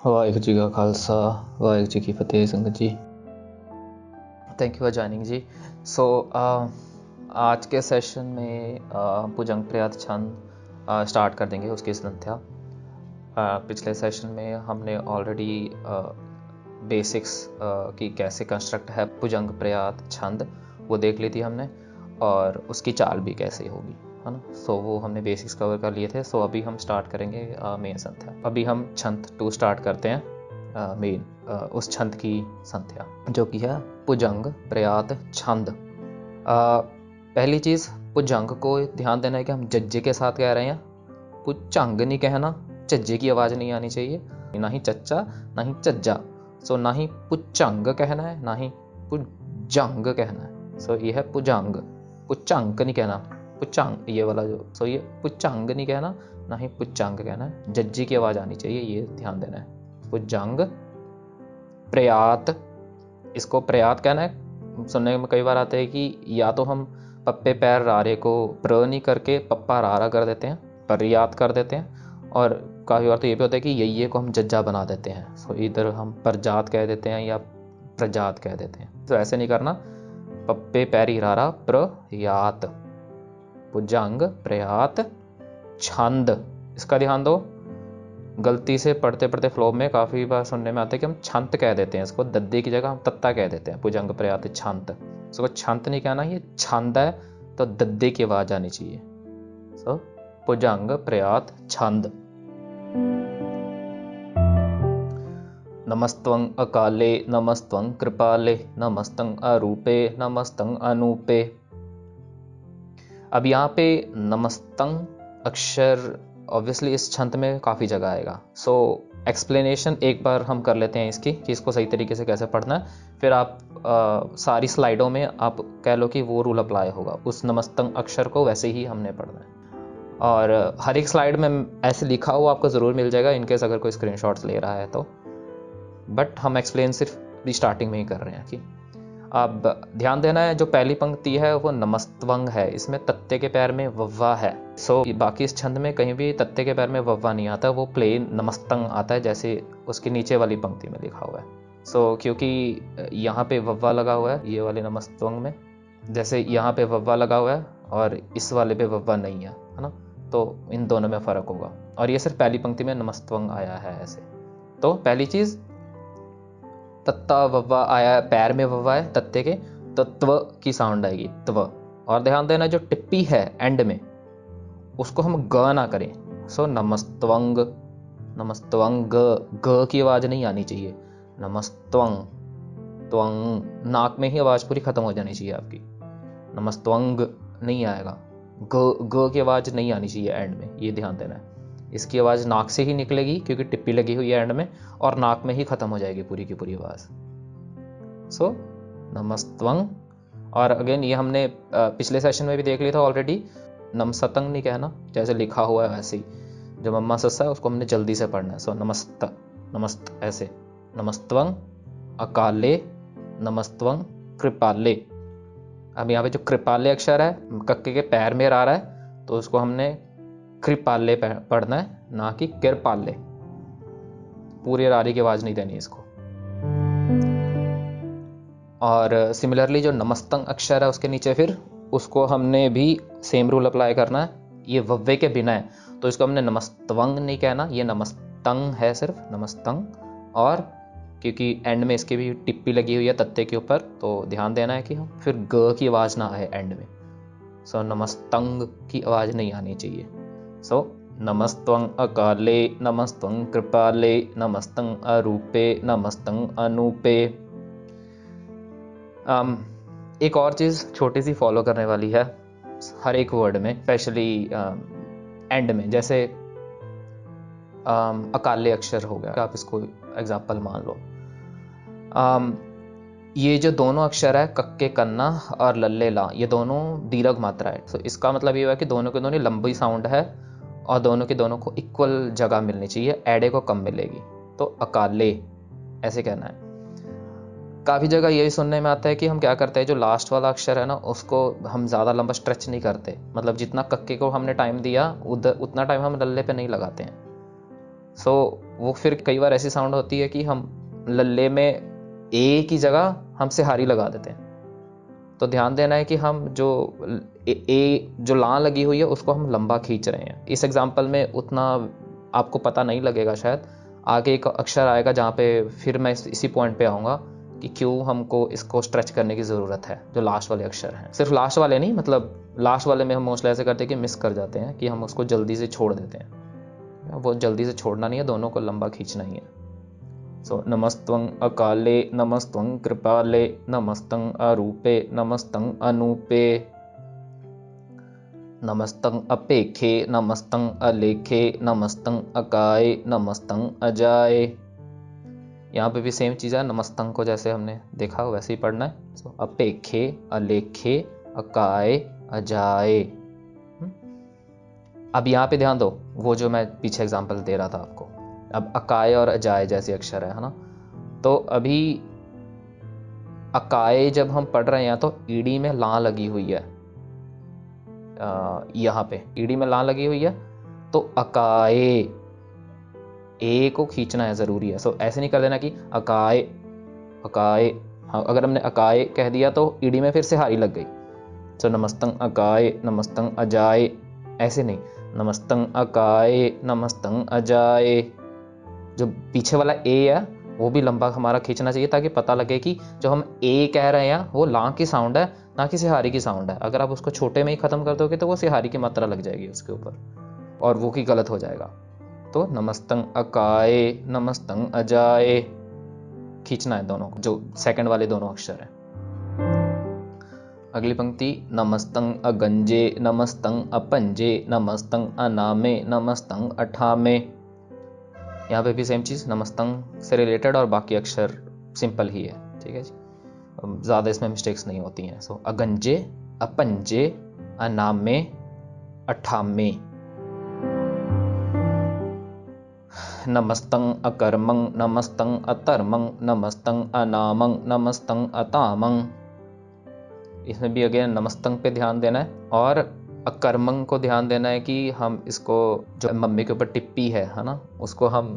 वाहिगुरू जी का खालसा वाहिगुरू जी की फतेह। संगत जी, थैंक यू फॉर ज्वाइनिंग जी। सो आज के सेशन में भुजंग प्रयात छंद स्टार्ट कर देंगे, उसकी संध्या। पिछले सेशन में हमने ऑलरेडी बेसिक्स की कैसे कंस्ट्रक्ट है भुजंग प्रयात छंद वो देख ली थी हमने, और उसकी चाल भी कैसे होगी, है ना। सो वो हमने बेसिक्स कवर कर लिए थे। सो अभी हम स्टार्ट करेंगे मेन संध्या। अभी हम छंद 2 स्टार्ट करते हैं, मेन उस छंद की संध्या जो कि है भुजंग प्रयात छंद। पहली चीज़, भुजंग को ध्यान देना है कि हम जज्जे के साथ कह रहे हैं, भुजंग नहीं कहना, झज्जे की आवाज़ नहीं आनी चाहिए, ना ही चच्चा ना ही चज्जा। सो ना ही भुजंग कहना है ना ही भुजंग कहना है। सो ये है भुजंग, भुजंग नहीं कहना, भुजंग ये वाला जो, सो ये भुजंग नहीं कहना ना ही भुजंग कहना है, जज्जे की आवाज़ आनी चाहिए, ये ध्यान देना है। भुजंग प्रयात, इसको प्रयात कहना है। सुनने में कई बार आता है कि या तो हम पप्पे पैर रारे को प्र नहीं करके पप्पा रारा कर देते हैं, प्रयात कर देते हैं, और काफ़ी बार तो ये भी होता है कि ये को हम जज्जा बना देते हैं। सो इधर हम प्रजात कह देते हैं या प्रजात कह देते हैं। तो ऐसे नहीं करना, पप्पे पैरी रारा प्रयात, भुजंग प्रयात छंद। इसका ध्यान दो, गलती से पढ़ते पढ़ते फ्लो में काफ़ी बार सुनने में आता है कि हम छंत कह देते हैं, इसको दद्दे की जगह हम तत्ता कह देते हैं, भुजंग प्रयात छंत। इसको छंत नहीं कहना, ये छंद है, तो दद्दे की आवाज़ आनी चाहिए। सो भुजंग प्रयात छंद। नमस्त्वं अकाले नमस्त्वं कृपाले नमस्तं अरूपे नमस्तं अनूपे। अब यहाँ पे नमस्तं अक्षर ऑब्वियसली इस छंद में काफ़ी जगह आएगा। सो एक्सप्लेनेशन एक बार हम कर लेते हैं इसकी कि इसको सही तरीके से कैसे पढ़ना है, फिर आप सारी स्लाइडों में आप कह लो कि वो रूल अप्लाई होगा, उस नमस्तं अक्षर को वैसे ही हमने पढ़ना है। और हर एक स्लाइड में ऐसे लिखा हुआ आपको ज़रूर मिल जाएगा, इनकेस अगर कोई स्क्रीनशॉट्स ले रहा है तो, बट हम एक्सप्लेन सिर्फ स्टार्टिंग में ही कर रहे हैं कि अब ध्यान देना है। जो पहली पंक्ति है वो नमस्त्वंग है, इसमें तत्ते के पैर में वव्वा है। सो बाकी इस छंद में कहीं भी तत्ते के पैर में वव्वा नहीं आता, वो प्लेन नमस्तंग आता है जैसे उसकी नीचे वाली पंक्ति में लिखा हुआ है। सो क्योंकि यहाँ पे वव्वा लगा हुआ है, ये वाले नमस्तंग में जैसे यहाँ पे वव्वा लगा हुआ है और इस वाले पे वव्वा नहीं है ना, तो इन दोनों में फ़र्क होगा। और ये सिर्फ पहली पंक्ति में नमस्तंग आया है ऐसे। तो पहली चीज़, तत्ता वव्वा आया है, पैर में वव्वा है तत्ते के, तो त्व की साउंड आएगी, त्व। और ध्यान देना जो टिप्पी है एंड में उसको हम ग ना करें। सो नमस्त्वंग, नमस्त्वंग, ग की आवाज़ नहीं आनी चाहिए, नमस्त्वंग, त्वंग, नाक में ही आवाज़ पूरी खत्म हो जानी चाहिए आपकी, नमस्त्वंग नहीं आएगा, ग की आवाज़ नहीं आनी चाहिए एंड में, ये ध्यान देना है। इसकी आवाज़ नाक से ही निकलेगी क्योंकि टिप्पी लगी हुई है एंड में, और नाक में ही खत्म हो जाएगी पूरी की पूरी आवाज़। सो नमस्त्वंग। और अगेन ये हमने पिछले सेशन में भी देख लिया था ऑलरेडी, नमस्तंग नहीं कहना, जैसे लिखा हुआ है वैसे ही, जब मम्मा सस्सा है उसको हमने जल्दी से पढ़ना है। सो नमस्त, नमस्त ऐसे, नमस्त्वंग अकाले नमस्त्वंग कृपाले। अब यहाँ पे जो कृपाले अक्षर है कक्के के पैर में आ रहा है, तो उसको हमने कृपाले पढ़ना है, ना कि कृपाले। पूरी रारी की आवाज़ नहीं देनी इसको। और सिमिलरली जो नमस्तंग अक्षर है उसके नीचे फिर उसको हमने भी सेम रूल अप्लाई करना है। ये वव्वे के बिना है तो इसको हमने नमस्तवंग नहीं कहना, ये नमस्तंग है सिर्फ, नमस्तंग। और क्योंकि एंड में इसकी भी टिप्पी लगी हुई है तत्ते के ऊपर, तो ध्यान देना है कि हम फिर ग की आवाज़ ना आए एंड में। सो नमस्तंग की आवाज़ नहीं आनी चाहिए। सो नमस्त्वं अकाले नमस्त्वं कृपाले नमस्तं अरूपे नमस्तं अनूपे। एक और चीज़ छोटी सी फॉलो करने वाली है हर एक वर्ड में, स्पेशली एंड में, जैसे अकाले अक्षर हो गया, आप इसको एग्जाम्पल मान लो। ये जो दोनों अक्षर है कक्के कन्ना और लल्ले ला, ये दोनों दीर्घ मात्रा है। तो इसका मतलब ये हुआ कि दोनों के दोनों लंबी साउंड है और दोनों के दोनों को इक्वल जगह मिलनी चाहिए, एडे को कम मिलेगी। तो अकाले ऐसे कहना है। काफ़ी जगह यही सुनने में आता है कि हम क्या करते हैं, जो लास्ट वाला अक्षर है ना उसको हम ज़्यादा लंबा स्ट्रेच नहीं करते, मतलब जितना कक्के को हमने टाइम दिया उतना टाइम हम लल्ले पे नहीं लगाते हैं। सो वो फिर कई बार ऐसी साउंड होती है कि हम लल्ले में ए की जगह हम सिहारी लगा देते हैं। तो ध्यान देना है कि हम जो जो ला लगी हुई है उसको हम लंबा खींच रहे हैं। इस एग्जाम्पल में उतना आपको पता नहीं लगेगा शायद, आगे एक अक्षर आएगा जहाँ पे फिर मैं इसी पॉइंट पे आऊँगा कि क्यों हमको इसको स्ट्रेच करने की ज़रूरत है। जो लास्ट वाले अक्षर हैं, सिर्फ लास्ट वाले नहीं, मतलब लास्ट वाले में हम मोस्टली ऐसे करते हैं कि मिस कर जाते हैं, कि हम उसको जल्दी से छोड़ देते हैं। वो जल्दी से छोड़ना नहीं है, दोनों को लंबा खींचना ही है। सो नमस्त्वं अकाले नमस्त्वं कृपाले नमस्तं अरूपे नमस्तं अनूपे नमस्तं अपेखे नमस्तं अलेखे नमस्तं अकाय नमस्तं अजाय। यहाँ पे भी सेम चीज़ है, नमस्तं को जैसे हमने देखा वैसे ही पढ़ना है। सो अपेखे अलेखे अकाय अजाय। अब यहाँ पे ध्यान दो, वो जो मैं पीछे एग्जांपल दे रहा था आपको, अब अकाय और अजाय जैसे अक्षर है ना, तो अभी अकाय जब हम पढ़ रहे हैं तो ईडी में ला लगी हुई है, यहाँ पे ईडी में ला लगी हुई है, तो अकाय ए को खींचना है, जरूरी है। सो ऐसे नहीं कर देना कि अकाय अकाय। हाँ, अगर हमने अकाय कह दिया तो ईडी में फिर से हारी लग गई। सो नमस्तं अकाय नमस्तं अजाय, ऐसे नहीं, नमस्तं अकाय नमस्तं अजाय। जो पीछे वाला ए है वो भी लंबा हमारा खींचना चाहिए, ताकि पता लगे कि जो हम ए कह रहे हैं वो ला की साउंड है, ना कि सिहारी की साउंड है। अगर आप उसको छोटे में ही खत्म कर दोगे तो वो सिहारी की मात्रा लग जाएगी उसके ऊपर, और वो की गलत हो जाएगा। तो नमस्तं अकाय नमस्तं अजाय खींचना है दोनों को, जो सेकंड वाले दोनों अक्षर हैं। अगली पंक्ति, नमस्तं अगंजे नमस्तं अपंजे नमस्तं अनामे नमस्तं अठामे। यहाँ पे भी सेम चीज़, नमस्तं से रिलेटेड और बाकी अक्षर सिंपल ही है, ठीक है जी, ज़्यादा इसमें मिस्टेक्स नहीं होती हैं। सो अगंजे अपंजे अनामे अठामे। नमस्तं अकर्मं नमस्तं अतर्मं नमस्तं अनामं नमस्तं अतामं। इसमें भी अगेन नमस्तं पे ध्यान देना है, और अकर्मं को ध्यान देना है कि हम इसको, जो मम्मी के ऊपर टिप्पी है ना, उसको हम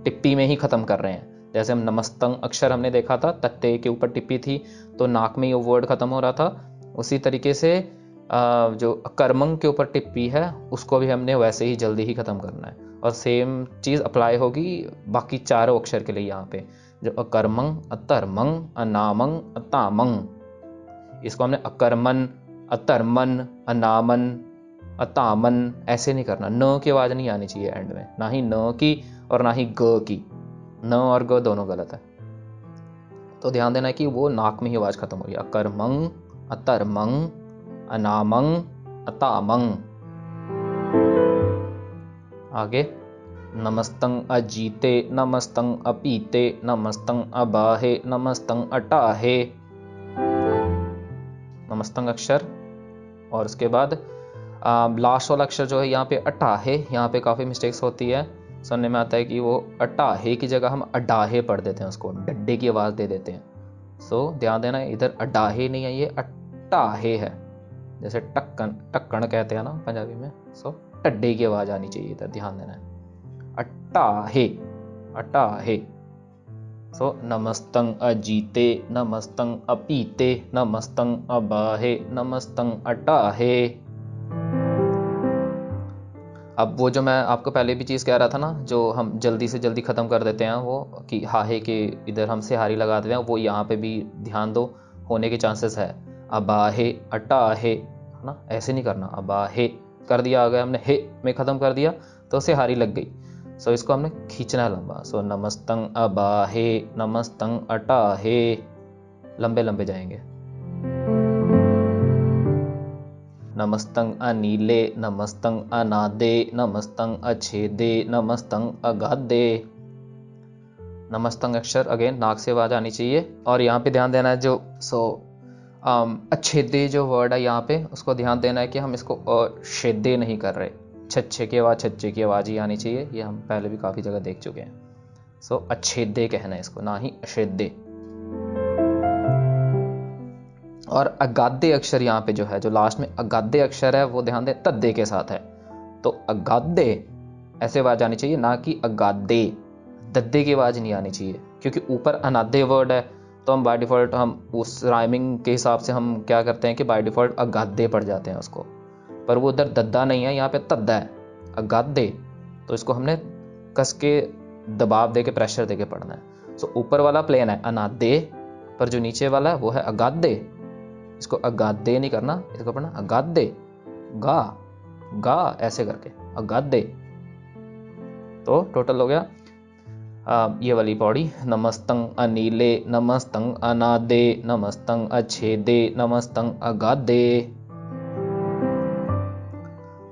टिप्पी में ही ख़त्म कर रहे हैं। जैसे हम नमस्तं अक्षर हमने देखा था, तत्ते के ऊपर टिप्पी थी तो नाक में ये वर्ड ख़त्म हो रहा था। उसी तरीके से जो अकर्मं के ऊपर टिप्पी है उसको भी हमने वैसे ही जल्दी ही ख़त्म करना है। और सेम चीज़ अप्लाई होगी बाकी चारों अक्षर के लिए। यहाँ पे जो अकर्मं अतर्मं अनामं अतामं, इसको हमने अकर्मन अतर्मन अनामन अतामन ऐसे नहीं करना। न की आवाज़ नहीं आनी चाहिए एंड में, ना ही न की और ना ही ग की। न और ग दोनों गलत है, तो ध्यान देना है कि वो नाक में ही आवाज़ खत्म हो रही है। अकर्मं अतर्मं अनामं अतामं। आगे, नमस्तं अजीते नमस्तं अपीते नमस्तं अबाहे नमस्तं अटाहे। नमस्तं अक्षर, और उसके बाद लास्ट वाला अक्षर जो है यहाँ पे अटाहे, यहाँ पे काफ़ी मिस्टेक्स होती है। सुनने में आता है कि वो अटाहे की जगह हम अडाहे पढ़ देते हैं, उसको डड्डे की आवाज़ दे देते हैं। सो ध्यान देना है, इधर अडाहे नहीं है, ये अटाहे है। जैसे टक्कन टक्कन कहते हैं ना पंजाबी में, सो टड्डे की आवाज़ आनी चाहिए इधर, ध्यान देना है। अटाहे अटाहे। सो नमस्तं अजीते नमस्तं अपीते नमस्तं अबाहे नमस्तं अटाहे। अब वो जो मैं आपको पहले भी चीज़ कह रहा था ना, जो हम जल्दी से जल्दी ख़त्म कर देते हैं, वो कि हाहे के इधर हम सिहारी लगा देते हैं, वो यहाँ पे भी ध्यान दो, होने के चांसेस है। अबाहे अटाहे, है ना, ऐसे नहीं करना। अबाहे कर दिया, अगर हमने हे में ख़त्म कर दिया तो सिहारी लग गई। सो इसको हमने खींचना है लंबा। सो नमस्तं अबाहे नमस्तं अटाहे, लंबे लंबे जाएंगे। नमस्तं अनीले नमस्तं अनादे नमस्तं अछेदे नमस्तं अगाधे। नमस्तं अक्षर अगेन नाक से आवाज़ आनी चाहिए, और यहाँ पे ध्यान देना है जो अच्छेदे जो वर्ड है यहाँ पे, उसको ध्यान देना है कि हम इसको अछेदे नहीं कर रहे। छच्छे की आवाज़ छच्छे की आवाज़ ही आनी चाहिए, ये हम पहले भी काफ़ी जगह देख चुके हैं। सो अच्छेदे कहना है इसको, ना ही अछेदे। और अगाधे अक्षर यहाँ पे जो है, जो लास्ट में अगाधे अक्षर है, वो ध्यान दें तद्दे के साथ है। तो अगाधे ऐसे आवाज़ आनी चाहिए, ना कि अगाधे, दद्दे की आवाज़ नहीं आनी चाहिए, क्योंकि ऊपर अनादे वर्ड है तो हम बाय डिफ़ॉल्ट हम उस राइमिंग के हिसाब से हम क्या करते हैं कि बाय डिफ़ॉल्ट अगाधे पढ़ जाते हैं उसको, पर वो उधर दद्दा नहीं है, यहाँ पे तद्दा है, अगाधे। तो इसको हमने कस के दबाव दे के प्रेशर दे के पढ़ना है। सो ऊपर वाला प्लेन है अनादे, पर जो नीचे वाला है वो है अगाधे। इसको अगाधे नहीं करना, इसको पढ़ना अगाधे, गा गा ऐसे करके अगाधे। तो टोटल हो गया ये वाली पौड़ी, नमस्तंग अनीले, नमस्तंग अनादे, नमस्तंग अच्छेदे, नमस्तंग अगाधे,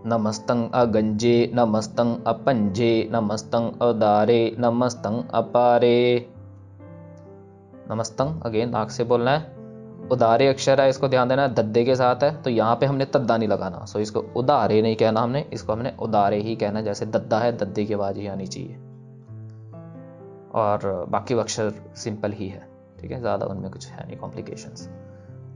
नमस्तंग अगंजे, नमस्तंग अपंजे, नमस्तंग अदारे, नमस्तंग अपारे। नमस्तंग अगेन नाक से बोलना है, उदारे अक्षर है, इसको ध्यान देना है, दद्दे के साथ है, तो यहाँ पे हमने तद्दा नहीं लगाना। सो इसको उदारे नहीं कहना हमने, इसको हमने उदारे ही कहना, जैसे दद्दा है दद्दे की आवाज़ ही आनी चाहिए। और बाकी अक्षर सिंपल ही है, ठीक है, ज़्यादा उनमें कुछ है नहीं कॉम्प्लिकेशंस।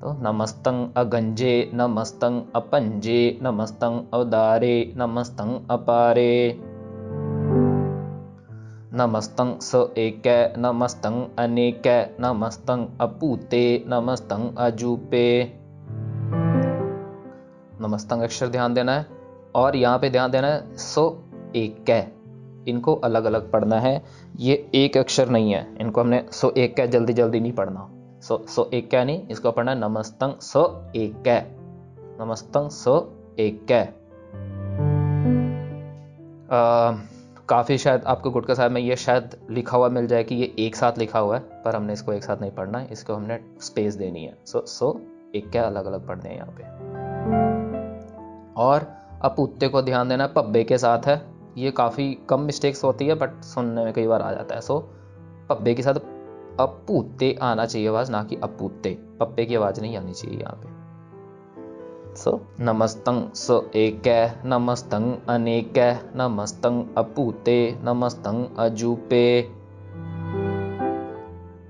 तो नमस्तंग अगंजे, नमस्तंग अपंजे, नमस्तंग उदारे, नमस्तंग अपारे, नमस्तंग स एकै, नमस्तंग अनेकै, नमस्तंग अपूते, नमस्तंग अजूपे। नमस्तंग अक्षर ध्यान देना है, और यहाँ पे ध्यान देना है सो एकै, इनको अलग अलग पढ़ना है, ये एक अक्षर नहीं है, इनको हमने सो एकै जल्दी जल्दी नहीं पढ़ना। सो एकै नहीं, इसको पढ़ना है नमस्तंग सो एकै, नमस्तंग सो एकै। काफ़ी शायद आपको गुटका साहब में ये शायद लिखा हुआ मिल जाए कि ये एक साथ लिखा हुआ है, पर हमने इसको एक साथ नहीं पढ़ना है, इसको हमने स्पेस देनी है। सो एक क्या अलग अलग पढ़ने हैं यहाँ पे। और अपूते को ध्यान देना, पब्बे के साथ है, ये काफ़ी कम मिस्टेक्स होती है बट सुनने में कई बार आ जाता है। सो पब्बे के साथ अपूते आना चाहिए आवाज़, ना कि अपूते, पप्पे की आवाज़ नहीं आनी चाहिए यहाँ पे। सो नमस्तंग स एकै, नमस्तंग अनेकै, नमस्तंग अपूते, नमस्तंग अजूपे,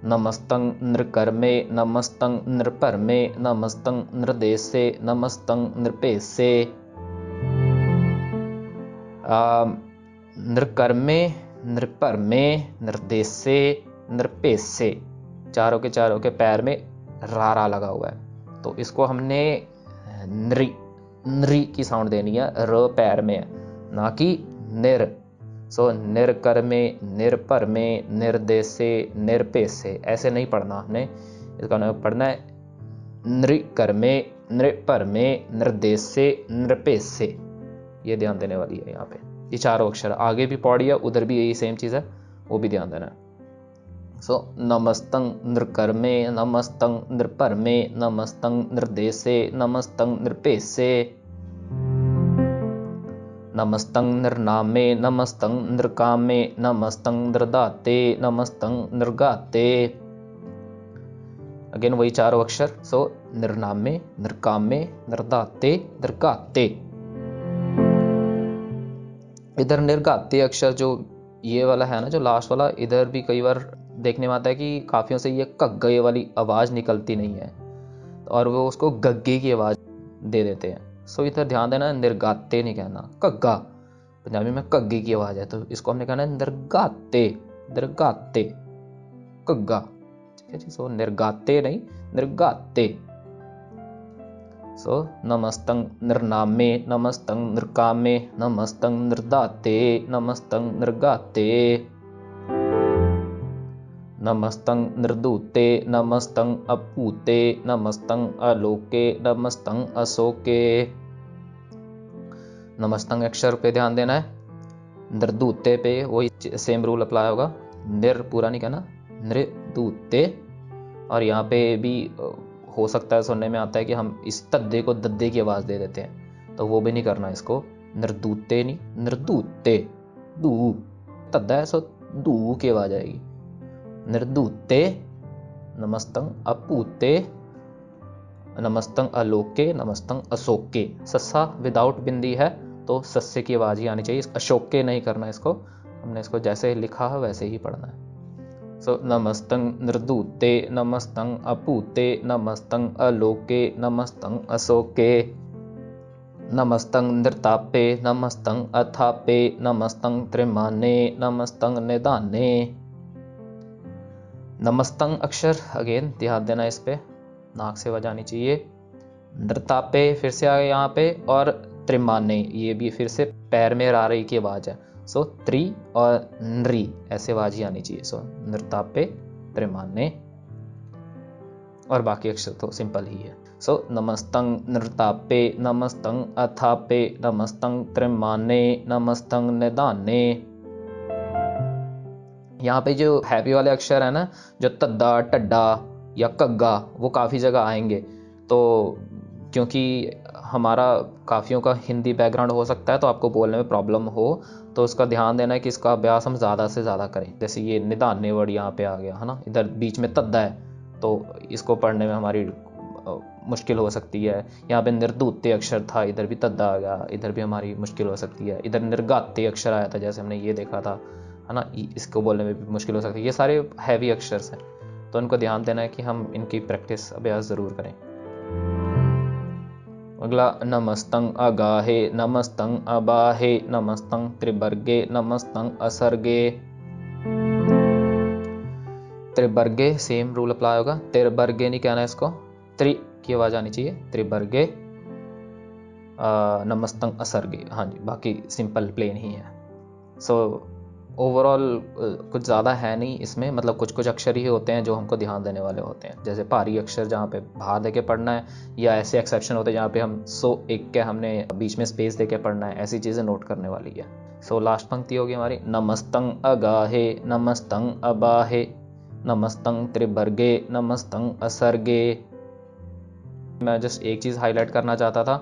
नमस्तंग नृकर्मे, नमस्तंग नृपरमे, नमस्तंग नृदेसे, नमस्तंग नृपेसे। नृकर्मे, नृपरमे, नृदेसे, नृपेसे, चारों के पैर में रा लगा हुआ है, तो इसको हमने नृ की साउंड देनी है, र पैर में है, ना कि निर। सो निर्कर्मे, निर्परमे, निर्देसे, निर्पेसे, ऐसे नहीं पढ़ना हमने, इसका नाम पढ़ना है नृकर्मे, नृपरमे, निर्देसे, नृपेसे। ये ध्यान देने वाली है यहाँ पे, ये चारों अक्षर, आगे भी पौड़ी है उधर भी यही सेम चीज़ है, वो भी ध्यान देना है। सो नमस्तंग नृकर्मे, नमस्तंग नृपरमे, नमस्तंग नृदेसे, नमस्तंग नृपेसे, नमस्तंग नृनामे, नमस्तंग नृकामे, नमस्तंग नृदाते, नमस्तंग नृगाते। अगेन वही चारों अक्षर, सो नृनामे, नृकामे, नृदाते, नृगाते। इधर निर्गाते अक्षर जो ये वाला है ना, जो लास्ट वाला, इधर भी कई बार देखने में आता है कि काफियों से ये कग्गे वाली आवाज निकलती नहीं है, और वो उसको गग्गे की आवाज दे देते हैं। सो इधर ध्यान देना, निर्गाते नहीं कहना, कग्गा, पंजाबी में कग्गे की आवाज है, तो इसको हमने कहना है निर्गाते, निर्गाते, कग्गा, ठीक है जी। सो निर्गाते नहीं, निर्गाते। सो नमस्तंग नृनामे, नमस्तंग नृकामे, नमस्तंग नृदाते, नमस्तंग नृगाते, नमस्तंग नृदूते, नमस्तंग अपूते, नमस्तंग अलोके, नमस्तंग अशोके। नमस्तंग अक्षर पे ध्यान देना है, नृदूते पे वही सेम रूल अप्लाई होगा, निर पूरा नहीं कहना, नृदूते। और यहाँ पे भी हो सकता है सुनने में आता है कि हम इस तद्दे को दद्दे की आवाज दे देते हैं, तो वो भी नहीं करना, इसको नृदूते नहीं, नृदूते, दू तद्दा है, सो दू की आवाज आएगी, निर्दूते, नमस्तंग अपूते, नमस्तंग अलोके, नमस्तंग अशोके। सस्सा विदाउट बिंदी है तो सस्से की आवाज ही आनी चाहिए, अशोके नहीं करना, इसको हमने इसको जैसे लिखा है वैसे ही पढ़ना है। सो नमस्तंग निर्दूते, नमस्तंग अपूते, नमस्तंग अलोके, नमस्तंग अशोके, नमस्तं नृतापे नमस्तं अथापे नमस्तं त्रिमाने नमस्तं निदाने। नमस्तं अक्षर अगेन ध्यान देना, इस पे नाक से आवाज आनी चाहिए। नृतापे फिर से आ गया यहाँ पे, और त्रिमाने ये भी फिर से पैर में रा रही की आवाज है। सो त्रि और नृ ऐसे आवाज ही आनी चाहिए। सो नृतापे त्रिमाने, और बाकी अक्षर तो सिंपल ही है। सो नमस्तं नृतापे नमस्तं अथापे नमस्तं त्रिमाने नमस्तं निदाने। यहाँ पे जो हैवी वाले अक्षर है ना, जो तद्दा टड्डा या कग्गा, वो काफ़ी जगह आएंगे। तो क्योंकि हमारा काफ़ियों का हिंदी बैकग्राउंड हो सकता है, तो आपको बोलने में प्रॉब्लम हो, तो उसका ध्यान देना है कि इसका अभ्यास हम ज़्यादा से ज़्यादा करें। जैसे ये निदाने वर्ड यहाँ पे आ गया है ना, इधर बीच में तद्दा है, तो इसको पढ़ने में हमारी मुश्किल हो सकती है। यहाँ पे निर्दूते अक्षर था, इधर भी तद्दा आ गया, इधर भी हमारी मुश्किल हो सकती है। इधर निर्गाते अक्षर आया था, जैसे हमने ये देखा था, है ना, इसको बोलने में भी मुश्किल हो सकती है। ये सारे हैवी अक्षर्स हैं, तो इनको ध्यान देना है कि हम इनकी प्रैक्टिस अभ्यास ज़रूर करें। अगला नमस्तं अगाहे नमस्तं अबाहे नमस्तं त्रिवर्गे नमस्तं असर्गे। त्रिवर्गे सेम रूल अप्लाई होगा, त्रिवर्गे नहीं कहना है इसको, त्रि की आवाज आनी चाहिए, त्रिवर्गे नमस्तं असर्गे। हाँ जी, बाकी सिंपल प्लेन ही है। सो ओवरऑल कुछ ज़्यादा है नहीं इसमें, मतलब कुछ कुछ अक्षर ही होते हैं जो हमको ध्यान देने वाले होते हैं। जैसे भारी अक्षर जहाँ पे बाहर देके पढ़ना है, या ऐसे एक्सेप्शन होते हैं जहाँ पे हम एक के हमने बीच में स्पेस देके पढ़ना है, ऐसी चीज़ें नोट करने वाली है। सो लास्ट पंक्ति होगी हमारी, नमस्तं अगाहे नमस्तं अबाहे नमस्तं त्रिवर्गे नमस्तं असर्गे। मैं जस्ट एक चीज़ हाईलाइट करना चाहता था,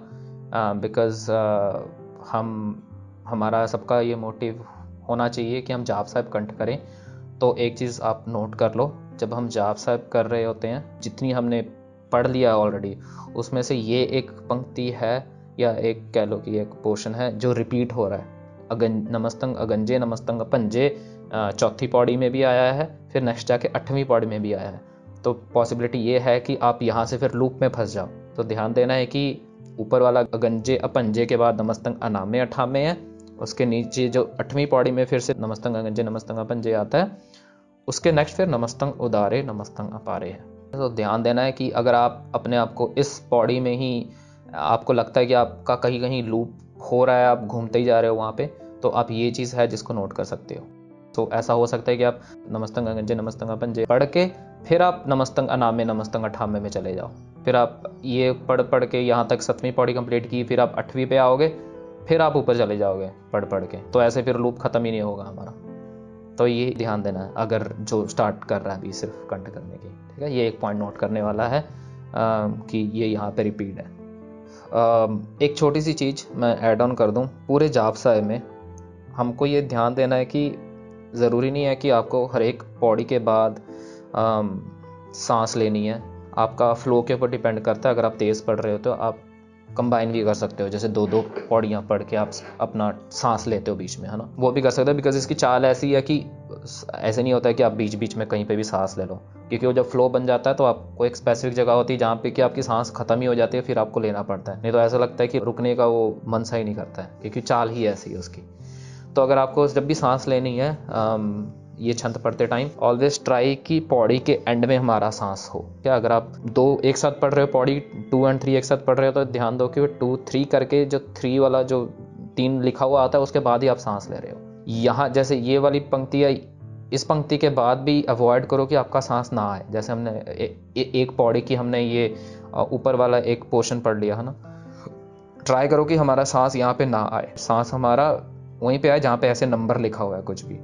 बिकॉज हमारा सबका ये मोटिव होना चाहिए कि हम जाप साहिब कंठ करें। तो एक चीज़ आप नोट कर लो, जब हम जाप साहिब कर रहे होते हैं, जितनी हमने पढ़ लिया ऑलरेडी, उसमें से ये एक पंक्ति है, या एक कह लो कि एक पोर्शन है जो रिपीट हो रहा है। नमस्तं अगंजे नमस्तं अपंजे चौथी पौड़ी में भी आया है, फिर नेक्स्ट जाके 8वीं पौड़ी में भी आया है। तो पॉसिबिलिटी ये है कि आप यहाँ से फिर लूप में फंस जाओ। तो ध्यान देना है कि ऊपर वाला अगंजे अपंजे के बाद नमस्तं अनामे अठामे है, उसके नीचे जो 8वीं पौड़ी में फिर से नमस्तं अगंजे नमस्तं अपंजे आता है, उसके नेक्स्ट फिर नमस्तं उदारे नमस्तं अपारे है। तो ध्यान देना है कि अगर आप अपने आप को इस पौड़ी में ही आपको लगता है कि आपका कहीं कहीं लूप हो रहा है, आप घूमते ही जा रहे हो वहाँ पे, तो आप ये चीज़ है जिसको नोट कर सकते हो। तो ऐसा हो सकता है कि आप नमस्तं अगंजे नमस्तं अपंजे पढ़ के फिर आप नमस्तं अनामे नमस्तं अठामे में चले जाओ, फिर आप ये पढ़ के यहाँ तक 7वीं पौड़ी कंप्लीट की, फिर आप 8वीं पे आओगे, फिर आप ऊपर चले जाओगे पढ़ के, तो ऐसे फिर लूप खत्म ही नहीं होगा हमारा। तो ये ध्यान देना है अगर जो स्टार्ट कर रहा है अभी सिर्फ कंठ करने की, ठीक है। ये एक पॉइंट नोट करने वाला है कि ये यहाँ पे रिपीट है। एक छोटी सी चीज़ मैं ऐड ऑन कर दूँ, पूरे जाप साहिब में हमको ये ध्यान देना है कि ज़रूरी नहीं है कि आपको हर एक पौड़ी के बाद सांस लेनी है। आपका फ्लो के ऊपर डिपेंड करता है। अगर आप तेज़ पढ़ रहे हो तो आप कंबाइन भी कर सकते हो, जैसे 2-2 पौड़ियाँ पढ़ के आप अपना सांस लेते हो बीच में, है ना, वो भी कर सकते हो। बिकॉज इसकी चाल ऐसी है कि ऐसे नहीं होता है कि आप बीच बीच में कहीं पे भी सांस ले लो, क्योंकि वो जब फ्लो बन जाता है तो आपको एक स्पेसिफिक जगह होती है जहाँ पे कि आपकी सांस खत्म ही हो जाती है, फिर आपको लेना पड़ता है। नहीं तो ऐसा लगता है कि रुकने का वो मन सा ही नहीं करता है, क्योंकि चाल ही ऐसी है उसकी। तो अगर आपको जब भी सांस लेनी है ये छंद पढ़ते टाइम, ऑलवेज ट्राई कि पौड़ी के एंड में हमारा सांस हो। क्या अगर आप 2 एक साथ पढ़ रहे हो, पौड़ी 2 और 3 एक साथ पढ़ रहे हो, तो ध्यान दो कि 2-3 करके जो 3 वाला जो 3 लिखा हुआ आता है उसके बाद ही आप सांस ले रहे हो। यहाँ जैसे ये वाली पंक्ति है, इस पंक्ति के बाद भी अवॉइड करो कि आपका सांस ना आए। जैसे हमने एक पौड़ी की हमने ये ऊपर वाला एक पोर्शन पढ़ लिया है ना, ट्राई करो कि हमारा सांस यहाँ पे ना आए, सांस हमारा वहीं पे आए जहाँ पे ऐसे नंबर लिखा हुआ है कुछ भी,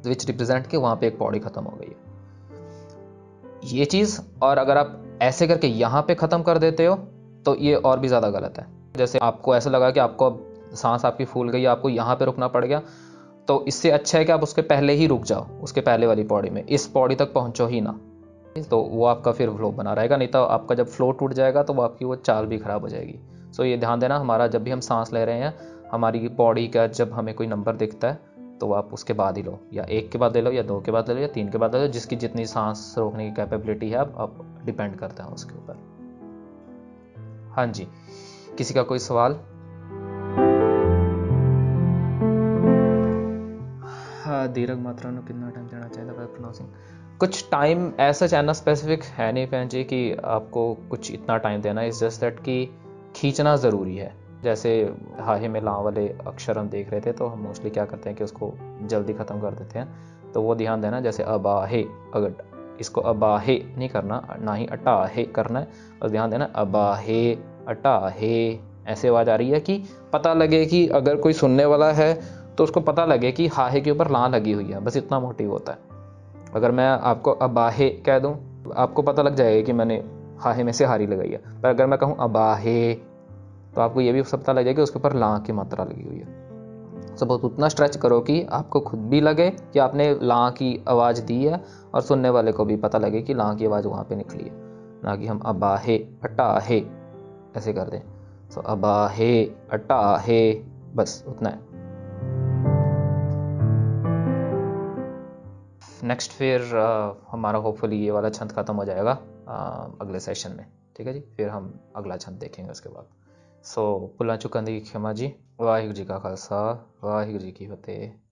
विच रिप्रेजेंट के वहाँ पे एक पौड़ी खत्म हो गई है, ये चीज़। और अगर आप ऐसे करके यहाँ पे ख़त्म कर देते हो तो ये और भी ज़्यादा गलत है। जैसे आपको ऐसा लगा कि आपको सांस आपकी फूल गई, आपको यहाँ पे रुकना पड़ गया, तो इससे अच्छा है कि आप उसके पहले ही रुक जाओ, उसके पहले वाली पौड़ी में, इस पौड़ी तक पहुँचो ही ना, तो वो आपका फिर फ्लो बना रहेगा। नहीं तो आपका जब फ्लो टूट जाएगा तो वो आपकी वो चाल भी ख़राब हो जाएगी। सो ये ध्यान देना, हमारा जब भी हम सांस ले रहे हैं, हमारी पौड़ी का जब हमें कोई नंबर दिखता है तो आप उसके बाद ही लो, या 1 के बाद ले लो, या 2 के बाद ले लो, या 3 के बाद ले लो, जिसकी जितनी सांस रोकने की कैपेबिलिटी है अब डिपेंड करता है उसके ऊपर। हाँ जी, किसी का कोई सवाल? दीर्घ मात्रा में कितना टाइम देना चाहिए बाय प्रोनाउंसिंग? कुछ टाइम ऐसा चाहना स्पेसिफिक है नहीं बहन जी कि आपको कुछ इतना टाइम देना, इज जस्ट दैट कि खींचना ज़रूरी है। जैसे हाहे में ला वाले अक्षर हम देख रहे थे, तो हम मोस्टली क्या करते हैं कि उसको जल्दी ख़त्म कर देते हैं, तो वो ध्यान देना। जैसे अबाहे, अगर इसको अबाहे नहीं करना, ना ही अटाहे करना है, और ध्यान देना अबाहे अटाहे, ऐसे आवाज़ आ रही है कि पता लगे कि अगर कोई सुनने वाला है तो उसको पता लगे कि हाहे के ऊपर ला लगी हुई है, बस इतना मोटिव होता है। अगर मैं आपको अबाहे कह दूं, आपको पता लग जाएगा कि मैंने हाहे में से हारी लगाई है, पर अगर मैं कहूँ अबाहे, तो आपको ये भी पता लग जाएगा कि उसके ऊपर ला की मात्रा लगी हुई है। सो बहुत उतना स्ट्रेच करो कि आपको खुद भी लगे कि आपने ला की आवाज़ दी है, और सुनने वाले को भी पता लगे कि ला की आवाज़ वहाँ पे निकली है, ना कि हम अबाहे अटाहे ऐसे कर दें। सो अबाहे अटाहे, बस उतना है। नेक्स्ट फिर हमारा होपफुली ये वाला छंद ख़त्म हो जाएगा अगले सेशन में, ठीक है जी। फिर हम अगला छंद देखेंगे उसके बाद। सो भुलां चुकां दी क्षमा जी। वाहिगुरू जी का खालसा, वाहिगुरू जी की फतेह।